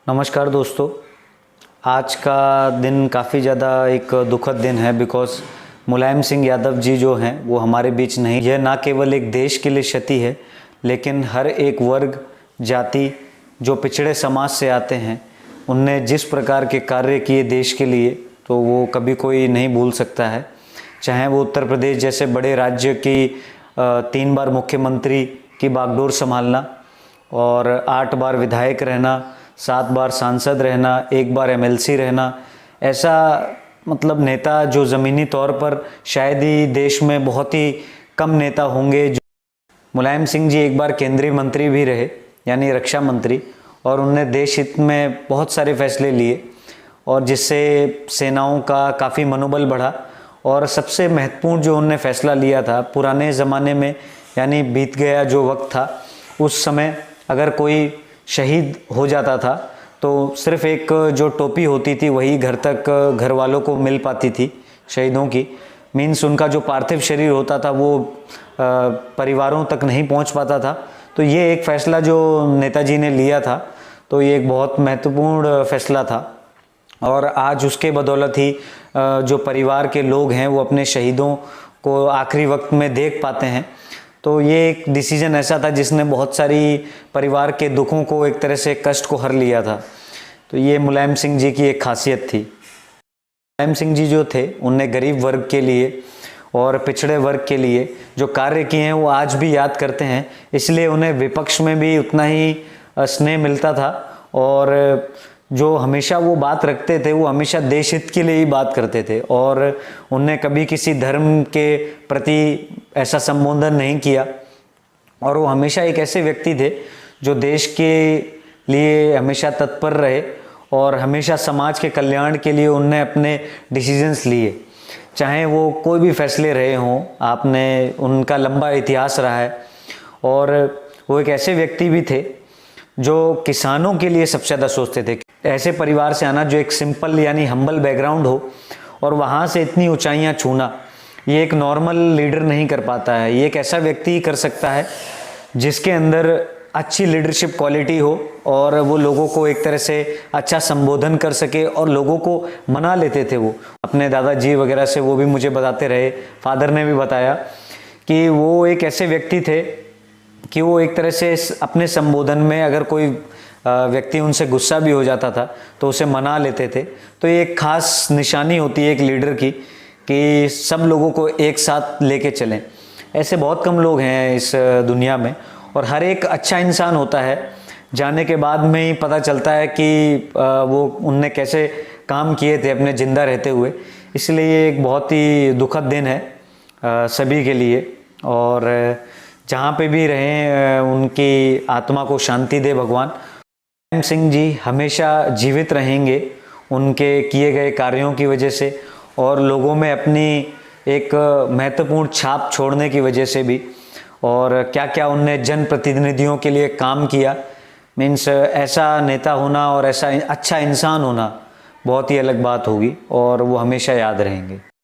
नमस्कार दोस्तों। आज का दिन काफ़ी ज़्यादा एक दुखद दिन है बिकॉज़ मुलायम सिंह यादव जी जो हैं वो हमारे बीच नहीं। यह ना केवल एक देश के लिए क्षति है लेकिन हर एक वर्ग जाति जो पिछड़े समाज से आते हैं उनने जिस प्रकार के कार्य किए देश के लिए तो वो कभी कोई नहीं भूल सकता है। चाहे वो उत्तर प्रदेश जैसे बड़े राज्य की 3 बार मुख्यमंत्री की बागडोर संभालना और 8 बार विधायक रहना, 7 बार सांसद रहना, 1 बार एमएलसी रहना, ऐसा मतलब नेता जो ज़मीनी तौर पर शायद ही देश में बहुत ही कम नेता होंगे। मुलायम सिंह जी एक बार केंद्रीय मंत्री भी रहे यानी रक्षा मंत्री, और उनने देश हित में बहुत सारे फैसले लिए और जिससे सेनाओं का काफ़ी मनोबल बढ़ा। और सबसे महत्वपूर्ण जो उनने फैसला लिया था पुराने ज़माने में यानी बीत गया जो वक्त था उस समय अगर कोई शहीद हो जाता था तो सिर्फ एक जो टोपी होती थी वही घर तक घर वालों को मिल पाती थी शहीदों की। मीन्स उनका जो पार्थिव शरीर होता था वो परिवारों तक नहीं पहुंच पाता था। तो ये एक फ़ैसला जो नेताजी ने लिया था तो ये एक बहुत महत्वपूर्ण फ़ैसला था और आज उसके बदौलत ही जो परिवार के लोग हैं वो अपने शहीदों को आखिरी वक्त में देख पाते हैं। तो ये एक डिसीजन ऐसा था जिसने बहुत सारी परिवार के दुखों को एक तरह से कष्ट को हर लिया था। तो ये मुलायम सिंह जी की एक खासियत थी। मुलायम सिंह जी जो थे उनने गरीब वर्ग के लिए और पिछड़े वर्ग के लिए जो कार्य किए हैं वो आज भी याद करते हैं, इसलिए उन्हें विपक्ष में भी उतना ही स्नेह मिलता था और जो हमेशा वो बात रखते थे वो हमेशा देश हित के लिए ही बात करते थे और उनने कभी किसी धर्म के प्रति ऐसा संबोधन नहीं किया। और वो हमेशा एक ऐसे व्यक्ति थे जो देश के लिए हमेशा तत्पर रहे और हमेशा समाज के कल्याण के लिए उनने अपने डिसीजंस लिए, चाहे वो कोई भी फैसले रहे हों। आपने उनका लंबा इतिहास रहा है और वो एक ऐसे व्यक्ति भी थे जो किसानों के लिए सबसे ज़्यादा सोचते थे। ऐसे परिवार से आना जो एक सिंपल यानी हम्बल बैकग्राउंड हो और वहाँ से इतनी ऊंचाइयाँ छूना, ये एक नॉर्मल लीडर नहीं कर पाता है। ये एक ऐसा व्यक्ति ही कर सकता है जिसके अंदर अच्छी लीडरशिप क्वालिटी हो और वो लोगों को एक तरह से अच्छा संबोधन कर सके और लोगों को मना लेते थे। वो अपने दादाजी वगैरह से वो भी मुझे बताते रहे, फादर ने भी बताया कि वो एक ऐसे व्यक्ति थे कि वो एक तरह से अपने संबोधन में अगर कोई व्यक्ति उनसे गुस्सा भी हो जाता था तो उसे मना लेते थे। तो ये एक खास निशानी होती है एक लीडर की कि सब लोगों को एक साथ लेके चलें। ऐसे बहुत कम लोग हैं इस दुनिया में और हर एक अच्छा इंसान होता है जाने के बाद में ही पता चलता है कि वो उनने कैसे काम किए थे अपने ज़िंदा रहते हुए। इसलिए ये एक बहुत ही दुखद दिन है सभी के लिए और जहाँ पे भी रहें उनकी आत्मा को शांति दे भगवान। मुलायम सिंह जी हमेशा जीवित रहेंगे उनके किए गए कार्यों की वजह से और लोगों में अपनी एक महत्वपूर्ण छाप छोड़ने की वजह से भी, और क्या क्या उनने जनप्रतिनिधियों के लिए काम किया। मीन्स ऐसा नेता होना और ऐसा अच्छा इंसान होना बहुत ही अलग बात होगी और वो हमेशा याद रहेंगे।